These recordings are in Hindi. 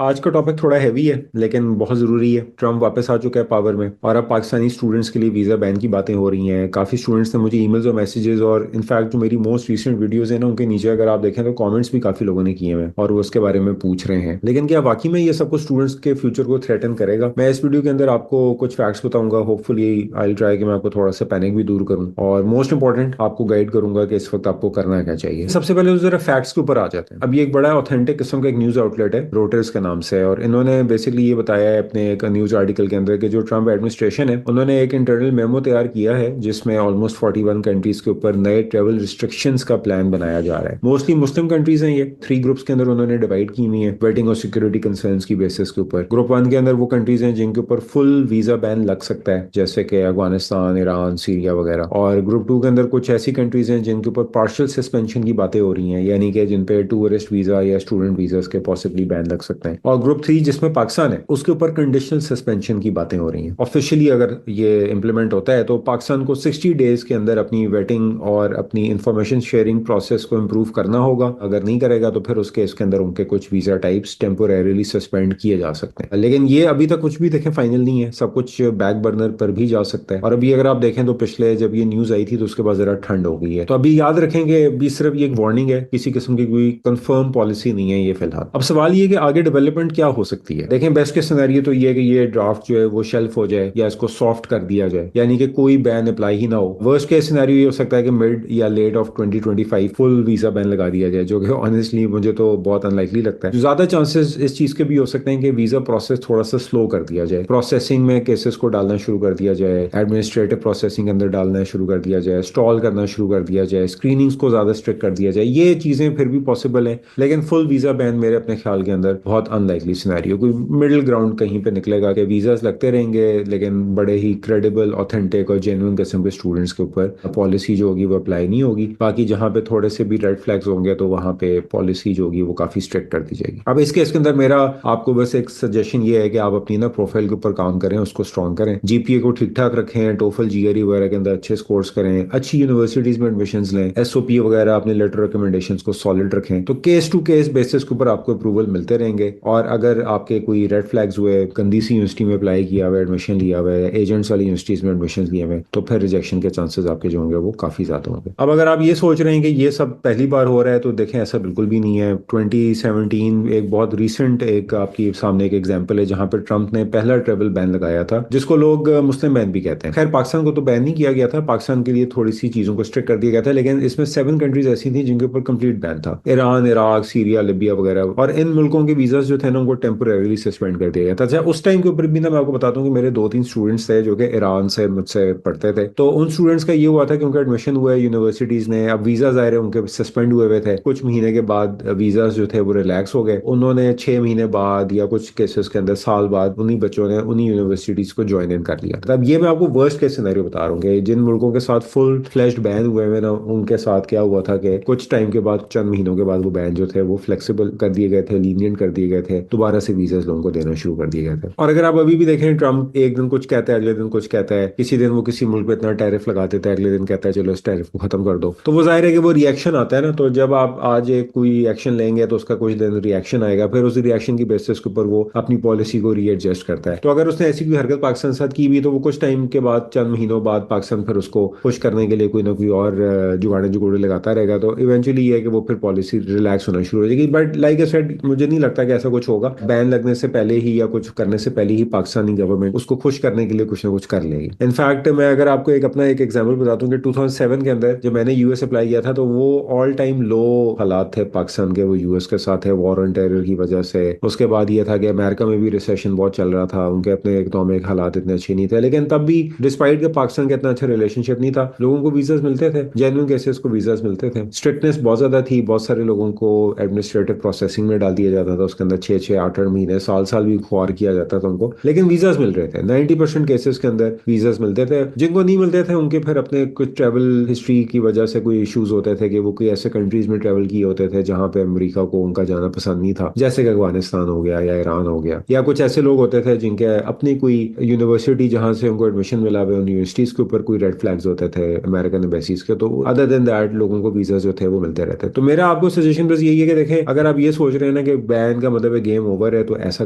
आज का टॉपिक थोड़ा हैवी है लेकिन बहुत ज़रूरी है। ट्रम्प वापस आ चुका है पावर में और अब पाकिस्तानी स्टूडेंट्स के लिए वीज़ा बैन की बातें हो रही हैं। काफ़ी स्टूडेंट्स ने मुझे ईमेल्स और मैसेजेस और इनफैक्ट जो मेरी मोस्ट रीसेंट वीडियोस हैं ना उनके नीचे अगर आप देखें तो कमेंट्स भी काफ़ी लोगों ने किए हैं और वो उसके बारे में पूछ रहे हैं। लेकिन क्या वाकई में ये सब कुछ स्टूडेंट्स के फ्यूचर को थ्रेटन करेगा? मैं इस वीडियो के अंदर आपको कुछ फैक्ट्स बताऊंगा। होपफुली आई ट्राई कि मैं आपको थोड़ा सा पैनिक भी दूर करूं और मोस्ट इंपॉर्टेंट आपको गाइड करूंगा कि इस वक्त आपको करना क्या चाहिए। सबसे पहले तो जरा फैक्ट्स के ऊपर आ जाते हैं। अब ये एक बड़ा ऑथेंटिक किस्म का एक न्यूज़ आउटलेट है, रोटर्स के नाम से, और इन्होंने बेसिकली ये बताया है अपने एक न्यूज आर्टिकल के अंदर कि जो ट्रम्प एडमिनिस्ट्रेशन है उन्होंने एक इंटरनल मेमो तैयार किया है जिसमें ऑलमोस्ट 41 कंट्रीज के ऊपर नए ट्रेवल रिस्ट्रिक्शंस का प्लान बनाया जा रहा है। मोस्टली मुस्लिम कंट्रीज हैं। ये 3 ग्रुप्स के अंदर उन्होंने डिवाइड की हुई है वेटिंग और सिक्योरिटी कंसर्न्स की बेसिस के ऊपर। ग्रुप 1 के अंदर वो कंट्रीज हैं जिनके ऊपर फुल वीजा बैन लग सकता है, जैसे कि अफगानिस्तान, ईरान, सीरिया वगैरह। और ग्रुप 2 के अंदर कुछ ऐसी कंट्रीज हैं जिनके ऊपर पार्शियल सस्पेंशन की बातें हो रही हैं, यानी कि जिन पे टूरिस्ट वीजा या स्टूडेंट वीजा के पॉसिबली बैन लग सकते हैं। और ग्रुप 3 जिसमें पाकिस्तान है उसके ऊपर कंडीशनल सस्पेंशन की बातें हो रही हैं। ऑफिशियली अगर ये इम्प्लीमेंट होता है तो पाकिस्तान को 60 डेज के अंदर अपनी वेटिंग और अपनी इंफॉर्मेशन शेयरिंग प्रोसेस को इम्प्रूव करना होगा। अगर नहीं करेगा तो फिर उस केस के अंदर उनके कुछ वीजा टाइप्स टेम्पोरेरीली सस्पेंड किए जा सकते हैं। लेकिन ये अभी तक कुछ भी देखें फाइनल नहीं है, सब कुछ बैक बर्नर पर भी जा सकता है। और अभी अगर आप देखें तो पिछले जब ये न्यूज आई थी तो उसके बाद जरा ठंड हो गई है। तो अभी याद रखेंगे अभी सिर्फ ये एक वार्निंग है, किसी किस्म की कोई कंफर्म पॉलिसी नहीं है ये फिलहाल। अब सवाल ये कि आगे डेवलपमेंट क्या हो सकती है। देखें बेस्ट के सिनेरियो तो ये है कि ये ड्राफ्ट जो है वो शेल्फ हो जाए या इसको सॉफ्ट कर दिया जाए, यानी कि कोई बैन अप्लाई ही ना हो। वर्स्ट केस सिनेरियो ये हो सकता है कि मिड या late of 2025 full visa ban लगा दिया जाए, जो कि ऑनेस्टली मुझे तो बहुत अनलाइकली लगता है। ज्यादा चांसेस इस चीज के भी हो सकते हैं कि वीजा प्रोसेस थोड़ा सा स्लो कर दिया जाए, प्रोसेसिंग में केसेस को डालना शुरू कर दिया जाए, एडमिनिस्ट्रेटिव प्रोसेसिंग के अंदर डालना शुरू कर दिया जाए, स्टॉल करना शुरू कर दिया जाए, स्क्रीनिंग्स को ज्यादा स्ट्रिक्ट कर दिया जाए। ये चीजें फिर भी पॉसिबल है, लेकिन फुल वीजा बैन मेरे अपने ख्याल के अंदर बहुत अनलाइकली सिनेरियो। कोई मिडिल ग्राउंड कहीं पे निकलेगा कि वीजास लगते रहेंगे लेकिन बड़े ही क्रेडिबल, ऑथेंटिक और जेन्युइन किस्म के स्टूडेंट्स के ऊपर पॉलिसी जो होगी वो अप्लाई नहीं होगी। बाकी जहां पे थोड़े से भी रेड फ्लैग्स होंगे तो वहां पे पॉलिसी जो होगी वो काफी स्ट्रिक्ट कर दी जाएगी। अब इस केस के अंदर मेरा आपको बस एक सजेशन ये है कि आप अपनी ना प्रोफाइल के ऊपर काम करें, उसको स्ट्रॉन्ग करें, जीपीए को ठीक ठाक रखें, टोफल जीआरई वगैरह के अंदर अच्छे स्कोर्स करें, अच्छी यूनिवर्सिटीज में एडमिशन लें, एसओपी वगैरह अपने लेटर रिकमेंडेशन को सॉलिड रखें। तो केस टू केस बेसिस के ऊपर आपको अप्रूवल मिलते रहेंगे। और अगर आपके कोई रेड फ्लैग्स हुए, गंदी सी यूनिवर्सिटी में अप्लाई किया हुआ, एडमिशन लिया हुआ है, एजेंट्स वाली यूनिवर्सिटीज में एडमिशन लिए हुए, तो फिर रिजेक्शन के चांसेस आपके जो होंगे वो काफी ज्यादा होंगे। अब अगर आप ये सोच रहे हैं कि ये सब पहली बार हो रहा है तो देखें ऐसा बिल्कुल भी नहीं है। 2017 एक बहुत रिसेंट एक आपकी सामने एक एग्जाम्पल है जहां पर ट्रंप ने पहला ट्रेवल बैन लगाया था, जिसको लोग मुस्लिम बैन भी कहते हैं। खैर पाकिस्तान को तो बैन नहीं किया गया था, पाकिस्तान के लिए थोड़ी सी चीजों को स्ट्रिक्ट कर दिया गया था, लेकिन इसमें 7 कंट्रीज ऐसी थी जिनके ऊपर कंप्लीट बैन था, ईरान, इराक, सीरिया, लिबिया वगैरह। और इन मुल्कों के वीजा जो थे ना उनको टेम्पोरेरी सस्पेंड कर दिया गया था। अच्छा, उस टाइम के ऊपर भी ना मैं आपको बताता हूँ कि मेरे 2-3 स्टूडेंट्स थे जो कि ईरान से मुझसे पढ़ते थे। तो उन स्टूडेंट्स का ये हुआ था कि उनका एडमिशन हुआ है यूनिवर्सिटीज ने, अब वीजा ज़ाहिर है उनके सस्पेंड हुए हुए थे। कुछ महीने के बाद वीजा जो थे वो रिलैक्स हो गए। उन्होंने 6 महीने बाद या कुछ केसेस के अंदर साल बाद उन्हीं बच्चों ने उन्हीं यूनिवर्सिटीज को ज्वाइन इन कर लिया। अब ये मैं आपको वर्स्ट केस सिनेरियो बता रहा हूँ कि जिन मुल्कों के साथ फुल फ्लैश्ड बैन हुए हुए ना उनके साथ क्या हुआ था कि कुछ टाइम के बाद, चंद महीनों के बाद, वो बैन जो थे वो फ्लेक्सिबल कर दिए गए थे, लीनियंट कर दिए गए थे, दोबारा से वीजा लोगों को देना शुरू कर दिए गए थे। और अगर आप अभी भी देखें ट्रम्प एक दिन कुछ कहता है, अगले दिन कुछ कहता है। किसी दिन वो किसी मुल्क पे इतना टैरिफ लगा देता है, अगले दिन कहता है चलो इस टैरिफ को खत्म कर दो। तो वो जाहिर है कि वो रिएक्शन आता है ना। तो जब आप आज एक कोई एक्शन लेंगे तो उसका कुछ दिन रिएक्शन आएगा, फिर उस रिएक्शन की बेसिस के ऊपर वो अपनी पॉलिसी को रीएडजस्ट करता है। तो अगर उसने ऐसी कोई हरकत पाकिस्तान के साथ की भी तो वो कुछ टाइम के बाद, चंद महीनों बाद, पाकिस्तान फिर उसको खुश करने के लिए कोई ना कोई और जुगाड़े जुगोड़े लगाता रहेगा। तो इवेंचुअली ये है कि वो फिर पॉलिसी रिलैक्स होना शुरू हो जाएगी। बट लाइक आई सेड, मुझे नहीं लगता कि ऐसा कुछ होगा। बैन लगने से पहले ही या कुछ करने से पहले ही पाकिस्तानी गवर्नमेंट उसको खुश करने के लिए कुछ ना कुछ कर लेगी। इनफैक्ट मैं अगर आपको एक अपना एक एग्जांपल बताता हूँ कि 2007 के अंदर जब मैंने यूएस अप्लाई किया था तो वो ऑल टाइम लो हालात थे पाकिस्तान के, वो यूएस के साथ है, वॉर ऑन टेरर की वजह से। उसके बाद ये था कि अमेरिका में भी रिसेशन बहुत चल रहा था, उनके अपने इकोनॉमिक हालात इतने अच्छे नहीं थे, लेकिन तब भी डिस्पाइट के पाकिस्तान का इतना अच्छा रिलेशनशिप नहीं था, लोगों को वीजास मिलते थे, जेन्युइन केसेस को वीजास मिलते थे। स्ट्रिक्टनेस बहुत ज्यादा थी, बहुत सारे लोगों को एडमिनिस्ट्रेटिव प्रोसेसिंग में डाल दिया जाता था, उसके अंदर 6-6, 8-8 महीने, साल साल भी खुआर किया जाता था उनको, लेकिन वीजास मिल रहे थे। 90% केसेस के अंदर वीजास मिलते थे। जिनको नहीं मिलते थे उनके फिर अपने कुछ ट्रैवल हिस्ट्री की वजह से कोई इश्यूज होते थे कि वो कोई ऐसे कंट्रीज में ट्रैवल किए होते थे जहां पे अमेरिका को उनका जाना पसंद नहीं था, जैसे कि अफगानिस्तान हो गया या ईरान हो गया। या कुछ ऐसे लोग होते थे जिनके अपनी कोई यूनिवर्सिटी जहां से उनको एडमिशन मिला हुआ, उन यूनिवर्सिटीज के ऊपर कोई रेड फ्लैग्स होते थे अमेरिकन एम्बेसीज के। तो अदर देन दैट लोगों को वीजा जो थे वो मिलते रहते। तो मेरा आपको सजेशन बस यही है कि देखें, अगर आप ये सोच रहे हैं ना कि बैन का मतलब मतलब है गेम ओवर है, तो ऐसा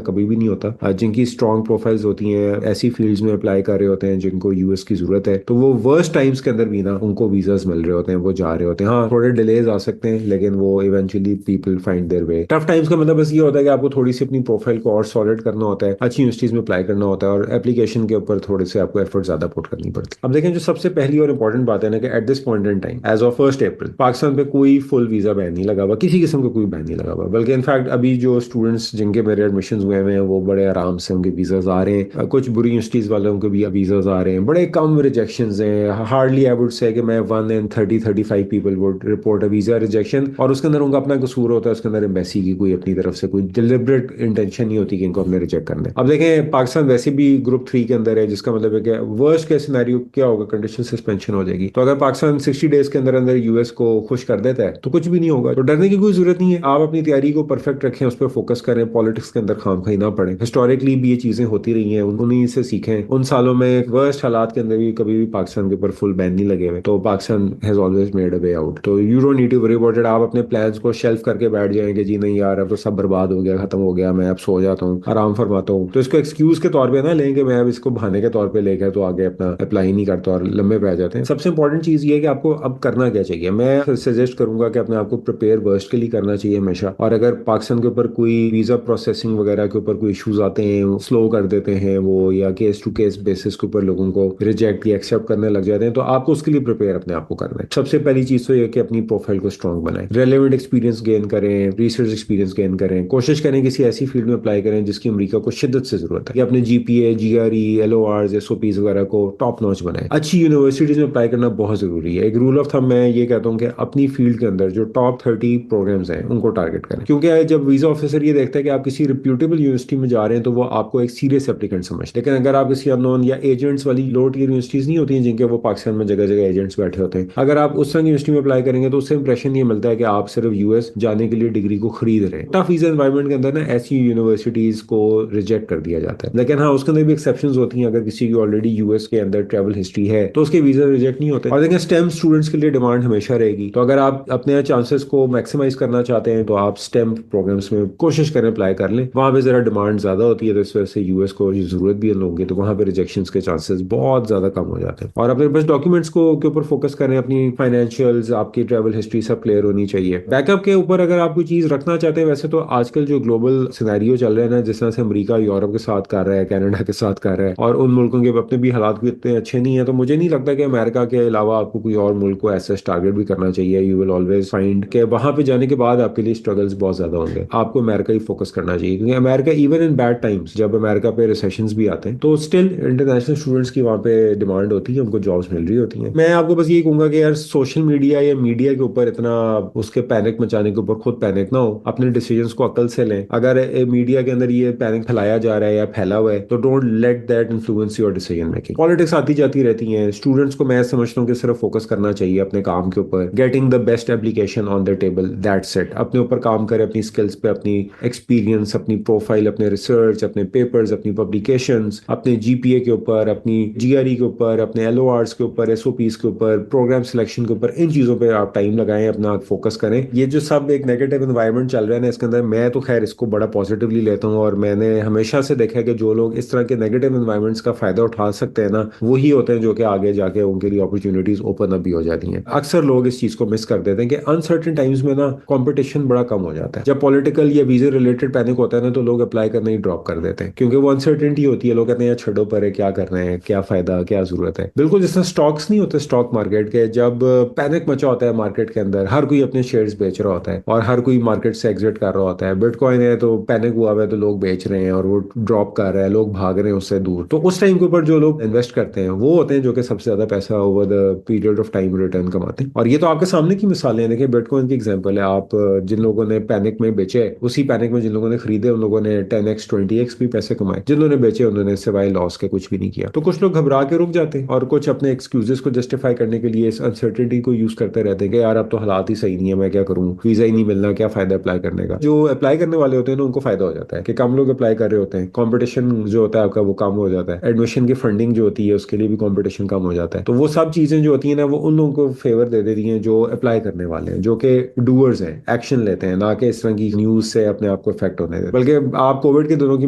कभी भी नहीं होता। जिनकी स्ट्रॉन्ग प्रोफाइल्स होती हैं ऐसी फील्ड्स में अप्लाई कर रहे होते हैं जिनको यूएस की जरूरत है, तो वो वर्स्ट टाइम्स के अंदर भी ना उनको वीजास मिल रहे होते हैं, वो जा रहे होते हैं। हाँ, थोड़े डिलेज आ सकते हैं लेकिन वो eventually people find their way. Tough times का मतलब बस ये होता है कि आपको थोड़ी सी अपनी प्रोफाइल को और सॉलिड करना होता है, अच्छी यूनिवर्सिटीज में अप्लाई करना होता है और एप्लीकेशन के ऊपर थोड़े से आपको एफर्ट ज्यादा पुट करनी पड़ती है। अब देखें, जो सबसे पहली और इंपॉर्टेंट बात है ना कि at this point in time as of 1 April Pakistan पे कोई फुल वीजा बैन नहीं लगा हुआ, किसी किस्म का कोई बैन नहीं लगा हुआ। बल्कि इनफैक्ट अभी जो स्टूडेंट्स जिनके मेरे एडमिशन हुए हैं वो बड़े आराम से उनके वीजाज आ रहे हैं। कुछ बुरी यूनिवर्सिटीज वालों के भी वीजाज आ रहे हैं, बड़े कम रिजेक्शन हैं। हार्डली आई वुड से कि मैं 1 in 30-35 people would report a visa rejection, और उसके अंदर उनका अपना कसूर होता है, उसके अंदर एम्बेसी की कोई अपनी तरफ से कोई डिलिबरेट इंटेंशन नहीं होती कि इनको हमने रिजेक्ट करना है। अब देखें, पाकिस्तान वैसे भी ग्रुप 3 के अंदर है, जिसका मतलब है कि वर्स्ट केस सिनेरियो क्या होगा, कंडीशन सस्पेंशन हो जाएगी। तो अगर पाकिस्तान 60 डेज के अंदर अंदर यूएस को खुश कर देता है तो कुछ भी नहीं होगा, तो डरने की कोई जरूरत नहीं है। आप अपनी तैयारी को परफेक्ट रखें, उस पर फोकस करें, पॉलिटिक्स के अंदर खामखाई ना पड़े। हिस्टोरिकली भी ये चीजें होती रही हैं, उन्हीं से सीखें। उन सालों में वर्स्ट हालात के अंदर भी कभी भी पाकिस्तान के ऊपर फुल बैन नहीं लगे हुए, तो Pakistan has always made a way out. तो you don't need to worry about it. आप अपने प्लान्स को शेल्फ करके बैठ जाएंगे, जी नहीं यार अब तो सब बर्बाद हो गया, खत्म हो गया, मैं अब सो जाता हूँ, आराम फरमाता हूँ, तो इसको एक्सक्यूज के तौर पे ना लेंगे, मैं अब इसको बहाने के तौर पे लेकर तो आगे अपना अप्लाई नहीं करता और लंबे पै जाते हैं। सबसे इंपॉर्टेंट चीज ये है कि आपको अब करना क्या चाहिए। मैं सजेस्ट करूंगा कि अपने आपको प्रिपेयर वर्स्ट के लिए करना चाहिए हमेशा। और अगर पाकिस्तान के ऊपर कोई वीजा प्रोसेसिंग वगैरह के ऊपर कोई इश्यूज आते हैं, स्लो कर देते हैं वो, या केस टू केस बेसिस के ऊपर लोगों को रिजेक्ट या एक्सेप्ट करने लग जाते हैं, तो आपको उसके लिए प्रिपेयर अपने आप को करना है। सबसे पहली चीज तो ये कि अपनी प्रोफाइल को स्ट्रॉन्ग बनाएं, रेलेवेंट एक्सपीरियंस गेन करें, रिसर्च एक्सपीरियंस गेन करें, कोशिश करें किसी ऐसी फील्ड में अप्लाई करें जिसकी अमेरिका को शिद्दत से जरूरत है, या अपने जीपीए, जीआरई, एलओआर, एसओपीज वगैरह को टॉप नॉच बनाएं। अच्छी यूनिवर्सिटीज में अप्लाई करना बहुत जरूरी है। एक रूल ऑफ थंब मैं ये कहता हूँ कि अपनी फील्ड के अंदर जो टॉप 30 प्रोग्राम्स हैं उनको टारगेट करें, क्योंकि जब वीजा ऑफिसर ये देखता है कि आप किसी रिप्यूटेबल यूनिवर्सिटी में जा रहे हैं तो वो आपको एक सीरियस एप्लीकेंट समझते हैं। लेकिन अगर आप किसी अननोन या एजेंट्स वाली लो टीयर यूनिवर्सिटीज नहीं होती हैं जिनके वो पाकिस्तान में जगह जगह एजेंट्स बैठे होते हैं, अगर आप उस तरह की यूनिवर्सिटी में अप्लाई करेंगे तो उससे इंप्रेशन ये मिलता है कि आप सिर्फ यूएस जाने के लिए डिग्री को खरीद रहे हैं। टफ वीजा एनवायरमेंट के अंदर ना ऐसी यूनिवर्सिटीज को रिजेक्ट कर दिया जाता है। लेकिन हाँ, उसके अंदर भी एक्सेप्शंस होती हैं। अगर किसी की ऑलरेडी यूएस के अंदर ट्रैवल हिस्ट्री है तो उसके वीजा रिजेक्ट नहीं होते। और देखिए, स्टेम स्टूडेंट्स के लिए डिमांड हमेशा रहेगी, तो अगर आप अपने चांसेस को मैक्सिमाइज करना चाहते हैं तो आप स्टेम प्रोग्राम्स में कोशिश करें, अप्लाई कर लें। वहां पे जरा डिमांड ज्यादा होती है, तो इस वजह से यूएस को जरूरत भी है लोगों की, तो वहां पे रिजेक्शन के चांसेस बहुत ज्यादा कम हो जाते हैं। और अपने बस डॉक्यूमेंट्स को के ऊपर फोकस करें, अपनी फाइनेंशियल्स, आपकी ट्रैवल हिस्ट्री सब क्लियर होनी चाहिए। बैकअप के ऊपर अगर आप कोई चीज रखना चाहते हैं, वैसे तो आजकल जो ग्लोबल सिनेरियो चल रहा है ना, जिस तरह से अमेरिका यूरोप के साथ कर रहा है, कनाडा के साथ कर रहा है, और उन मुल्कों के अपने भी हालात भी इतने अच्छे नहीं है, तो मुझे नहीं लगता कि अमेरिका के अलावा आपको कोई और मुल्क को ऐसा टारगेट भी करना चाहिए। यू विल ऑलवेज फाइंड कि वहां पे जाने के बाद आपके लिए स्ट्रगल्स बहुत ज्यादा होंगे। आपको अमेरिका ही फोकस करना चाहिए, क्योंकि America even in bad times, जब अमेरिका पे रिसेशंस भी आते हैं, तो स्टिल इंटरनेशनल स्टूडेंट्स की वहां पे डिमांड होती है, उनको जॉब्स मिल रही होती हैं। मैं आपको बस यही कहूंगा कि यार सोशल मीडिया या मीडिया के ऊपर इतना उसके पैनिक मचाने के ऊपर खुद पैनिक ना हो, अपने डिसीजंस को अकल से लें। अगर मीडिया के अंदर ये पैनिक फैलाया जा रहा है या फैला हुआ है तो don't let that influence your decision making. Politics आती जाती रहती हैं, स्टूडेंट्स को मैं समझता हूँ कि सिर्फ फोकस करना चाहिए अपने काम के ऊपर, getting the best application on the table, that's it. अपने ऊपर काम करें, अपनी स्किल्स पे, अपनी एक्सपीरियंस, अपनी प्रोफाइल, अपने रिसर्च, अपने पेपर्स, अपनी पब्लिकेशंस, अपने जीपीए के ऊपर, अपनी जीआरई के ऊपर, अपने एलओआर्स के ऊपर, एसओपीज के ऊपर, प्रोग्राम सिलेक्शन के ऊपर, इन चीजों पे आप टाइम लगाएं, अपना फोकस करें। ये जो सब एक नेगेटिव एनवायरनमेंट चल रहा है ना इसके अंदर, मैं तो खैर इसको बड़ा पॉजिटिवली लेता हूँ, और मैंने हमेशा से देखा है कि जो लोग इस तरह के नेगेटिव एनवायरनमेंट्स का फायदा उठा सकते हैं ना, वही होते हैं जो कि आगे जाके उनके लिए अपॉर्चुनिटीज ओपन अप भी हो जाती हैं। अक्सर लोग इस चीज को मिस कर देते हैं कि अनसर्टेन टाइम्स में ना कंपटीशन बड़ा कम हो जाता है। जब पॉलिटिकल या वीजा रिलेटेड पैनिक होता है ना, तो लोग अप्लाई करना ही ड्रॉप कर देते हैं, क्योंकि वो अनसर्टेनिटी होती है। लोग कहते हैं यार छोड़ो, पर है क्या कर रहे हैं, क्या फायदा, क्या जरूरत है। बिल्कुल जिस तरह स्टॉक्स नहीं होते स्टॉक मार्केट के, जब पैनिक मचा होता है मार्केट के अंदर, हर कोई अपने शेयर्स बेच रहा होता है और हर कोई मार्केट से एग्जिट कर रहा होता है। बिटकॉइन है तो पैनिक हुआ हुआ है तो लोग बेच रहे हैं और वो ड्रॉप कर रहा है, लोग भाग रहे हैं उससे दूर। तो उस टाइम के ऊपर जो लोग इन्वेस्ट करते हैं वो होते हैं जो कि सबसे ज्यादा पैसा over the period of time return कमाते हैं। और ये तो आपके सामने की मिसालें हैं। देखिए, बिटकॉइन की एग्जांपल है। आप जिन लोगों ने पैनिक में बेचे, उसी पैनिक में जिन लोगों ने खरीदे उन लोगों ने 10x 20x भी पैसे कमाए। जिन लोगों ने बेचे उन्होंने सिवाय लॉस के कुछ भी नहीं किया। तो कुछ लोग घबरा के रुक जाते हैं और कुछ अपने एक्सक्यूजेस को जस्टिफाई करने के लिए इस अनसर्टेनिटी को यूज करते रहते हैं कि यार अब तो हालात ही सही नहीं है, मैं क्या करूं, वीजा ही नहीं मिलना, क्या फायदा अप्लाई करने का। जो अप्लाई करने वाले होते हैं ना उनको फायदा हो जाता है कि कम लोग अप्लाई कर रहे होते हैं, कंपटीशन जो होता है आपका वो कम हो जाता है, एडमिशन की फंडिंग जो होती है उसके लिए भी कंपटीशन कम हो जाता है। तो वो सब चीजें जो होती है ना वो उन लोगों को फेवर दे देती हैं जो अप्लाई करने वाले हैं, जो कि डूअर्स हैं, एक्शन लेते हैं, ना कि इस तरह की न्यूज से अपने अपने आप को इफेक्ट होने देते। बल्कि आप कोविड के दिनों की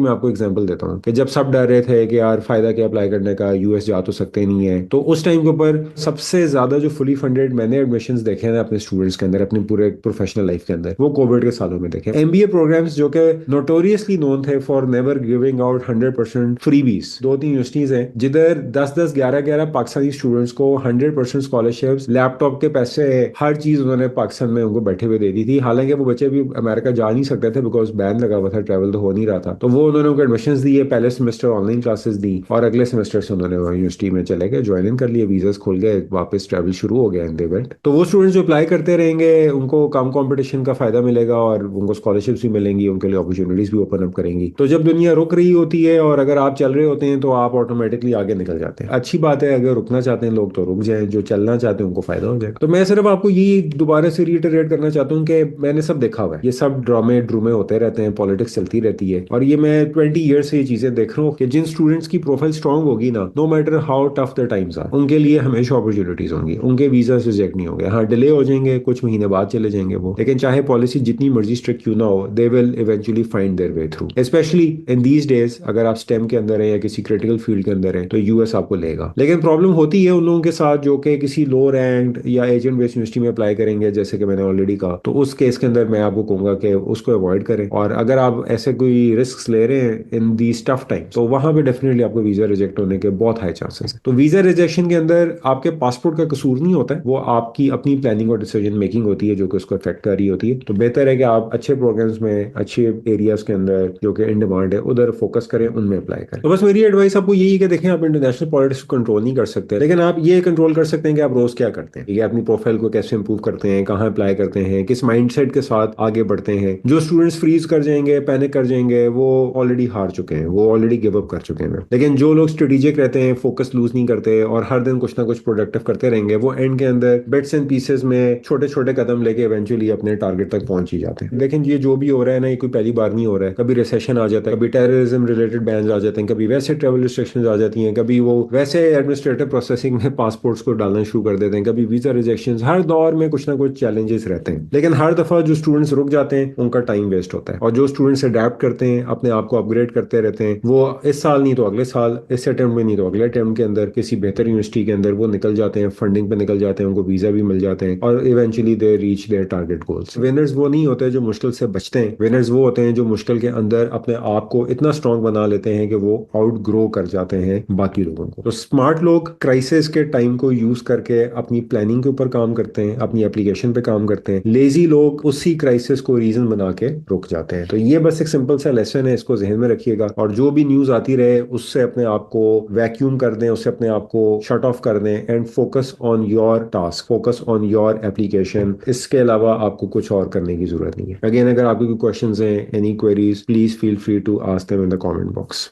मैं आपको एग्जांपल देता हूँ कि जब सब डर रहे थे कि यार फायदा क्या अप्लाई करने का, यूएस जा तो सकते नहीं है, तो उस टाइम के ऊपर सबसे ज्यादा जो फुली फंडेड मैंने एडमिशंस देखे हैं अपने स्टूडेंट्स के अंदर, अपनी पूरे प्रोफेशनल लाइफ के अंदर, वो कोविड के सालों में देखे। एमबीए प्रोग्राम्स जो कि नोटोरियसली नोन थे for never giving out 100% freebies, दो तीन यूनिवर्सिटीज हैं जिधर 10-10 11-11 पाकिस्तानी स्टूडेंट्स को 100% स्कॉलरशिप्स, लैपटॉप के पैसे, हर चीज उन्होंने पाकिस्तान में उनको बैठे हुए दे दी थी। हालांकि वो बच्चे भी अमेरिका जा नहीं सकते थे बिकॉज बैन लगा हुआ था, ट्रैवल तो हो नहीं रहा था। तो वो उन्होंने उनको एडमिशन दिए, पहले सेमेस्टर ऑनलाइन क्लासेस दी और अगले सेमेस्टर से उन्होंने यूनिवर्सिटी में चले गए, ज्वाइन इन कर लिए, वीजास खोल गए, वापस ट्रैवल शुरू हो गया इन इवेंट। तो वो स्टूडेंट्स जो अप्लाई करते रहेंगे उनको कम कंपटीशन का फायदा मिलेगा और उनको स्कॉलरशिप्स भी मिलेंगी, उनके लिए अपॉर्चुनिटीज भी ओपन अप करेंगी। तो जब दुनिया रुक रही होती है और अगर आप चल रहे होते हैं तो आप ऑटोमेटिकली आगे निकल जाते हैं। अच्छी बात है, अगर रुकना चाहते हैं लोग तो रुक जाए, जो चलना चाहते हैं उनको फायदा हो जाए। तो मैं सिर्फ आपको यही दोबारा से रिइटरेट करना चाहता हूँ कि मैंने सब देखा हुआ है, ये सब ड्रामे ड्रूमे होते रहते हैं, पॉलिटिक्स चलती रहती है, और ये मैं 20 ईयर से ये चीजें देख रहा हूँ कि जिन स्टूडेंट्स की प्रोफाइल स्ट्रांग होगी ना, no matter how tough the times are, उनके लिए हमेशा अपॉर्चुनिटीज होंगी, उनके वीजा रिजेक्ट नहीं होंगे। हाँ, डिले हो जाएंगे, कुछ महीने बाद चले जाएंगे वो, लेकिन चाहे पॉलिसी जितनी मर्जी स्ट्रिक्ट क्यों ना हो, they will eventually find their way through. Specially in these days अगर आप स्टेम के अंदर है या किसी क्रिटिकल फील्ड के अंदर है तो यूएस आपको लेगा। लेकिन प्रॉब्लम होती है उन लोगों के साथ जो कि किसी लो रैंक या एजेंट बेस्ड यूनिवर्सिटी में अप्लाई करेंगे, जैसे कि मैंने ऑलरेडी कहा। तो उस केस के अंदर मैं आपको कहूंगा कि उसको अवॉइड करें, और अगर आप ऐसे कोई रिस्क ले रहे हैं इन दी टफ टाइम तो वहां पे डेफिनेटली आपको वीजा रिजेक्ट होने के बहुत हाई चांसेस है। तो वीजा रिजेक्शन के अंदर आपके पासपोर्ट का कसूर नहीं होता है, वो आपकी अपनी प्लानिंग और डिसीजन मेकिंग होती है जो कि उसको इफेक्ट कर रही होती है। तो बेहतर है कि आप अच्छे प्रोग्राम्स में, अच्छे एरियाज के अंदर जो कि इन डिमांड है उधर फोकस करें, उनमें अप्लाई करें। तो बस मेरी एडवाइस आपको यही है कि देखें, आप इंटरनेशनल पॉलिटिक्स को कंट्रोल नहीं कर सकते, लेकिन आप ये कंट्रोल कर सकते हैं कि आप रोज क्या करते हैं, ठीक है, अपनी प्रोफाइल को कैसे इंप्रूव करते हैं, कहाँ अप्लाई करते हैं, किस माइंडसेट के साथ आगे बढ़ते हैं। जो स्टूडेंट्स फ्रीज कर जाएंगे, पैनिक कर जाएंगे, वो ऑलरेडी हार चुके हैं, वो ऑलरेडी गिव अप कर चुके हैं। लेकिन जो लोग स्ट्रेटेजिक रहते हैं, फोकस लूज नहीं करते और हर दिन कुछ ना कुछ प्रोडक्टिव करते रहेंगे, वो एंड के अंदर बिट्स एंड पीसेस में छोटे छोटे कदम लेके इवेंचुअली अपने टारगेट तक पहुंच ही जाते हैं। लेकिन ये जो भी हो रहा है ना, ये कोई पहली बार नहीं हो रहा है। कभी रिसेशन आ जाता है, कभी टेररिज्म रिलेटेड बैन आ जाते हैं, कभी वैसे ट्रेवल रिस्ट्रिक्शंस आ जाती हैं, कभी वो वैसे एडमिनिस्ट्रेटिव प्रोसेसिंग में पासपोर्ट्स को डालना शुरू कर देते हैं, कभी वीजा रिजेक्शंस। हर दौर में कुछ ना कुछ चैलेंजेस रहते हैं, लेकिन हर दफा जो स्टूडेंट्स रुक जाते हैं उनका टाइम वेस्ट होता है, और जो स्टूडेंट्स अडेप्ट करते हैं, अपने आप को अपग्रेड करते रहते हैं, वो इस साल नहीं तो अगले साल, इस अटेम्प्ट में नहीं तो अगले अटेम्प्ट के अंदर किसी बेहतर यूनिवर्सिटी के अंदर वो निकल जाते हैं, फंडिंग पे निकल जाते हैं, उनको वीजा भी मिल जाते हैं, और eventually they reach their target goals. Winners वो नहीं होते जो मुश्किल से बचते हैं, विनर्स वो होते हैं जो मुश्किल के अंदर अपने आप को इतना स्ट्रांग बना लेते हैं कि वो आउट ग्रो कर जाते हैं बाकी लोगों को। तो स्मार्ट लोग क्राइसिस के टाइम को यूज करके अपनी प्लानिंग के ऊपर काम करते हैं, अपनी एप्लीकेशन पे काम करते हैं। लेजी लोग उसी क्राइसिस को रीजन बना के रुक जाते हैं। तो ये बस एक सिंपल सा लेसन है, इसको जहन में रखिएगा, और जो भी न्यूज आती रहे उससे अपने आप को वैक्यूम कर दें, उससे अपने आप को शट ऑफ कर दें, and focus on your task, focus on your application. इसके अलावा आपको कुछ और करने की जरूरत नहीं है। अगेन, अगर आपके कोई क्वेश्चंस हैं, any queries, please feel free to ask them in the comment box.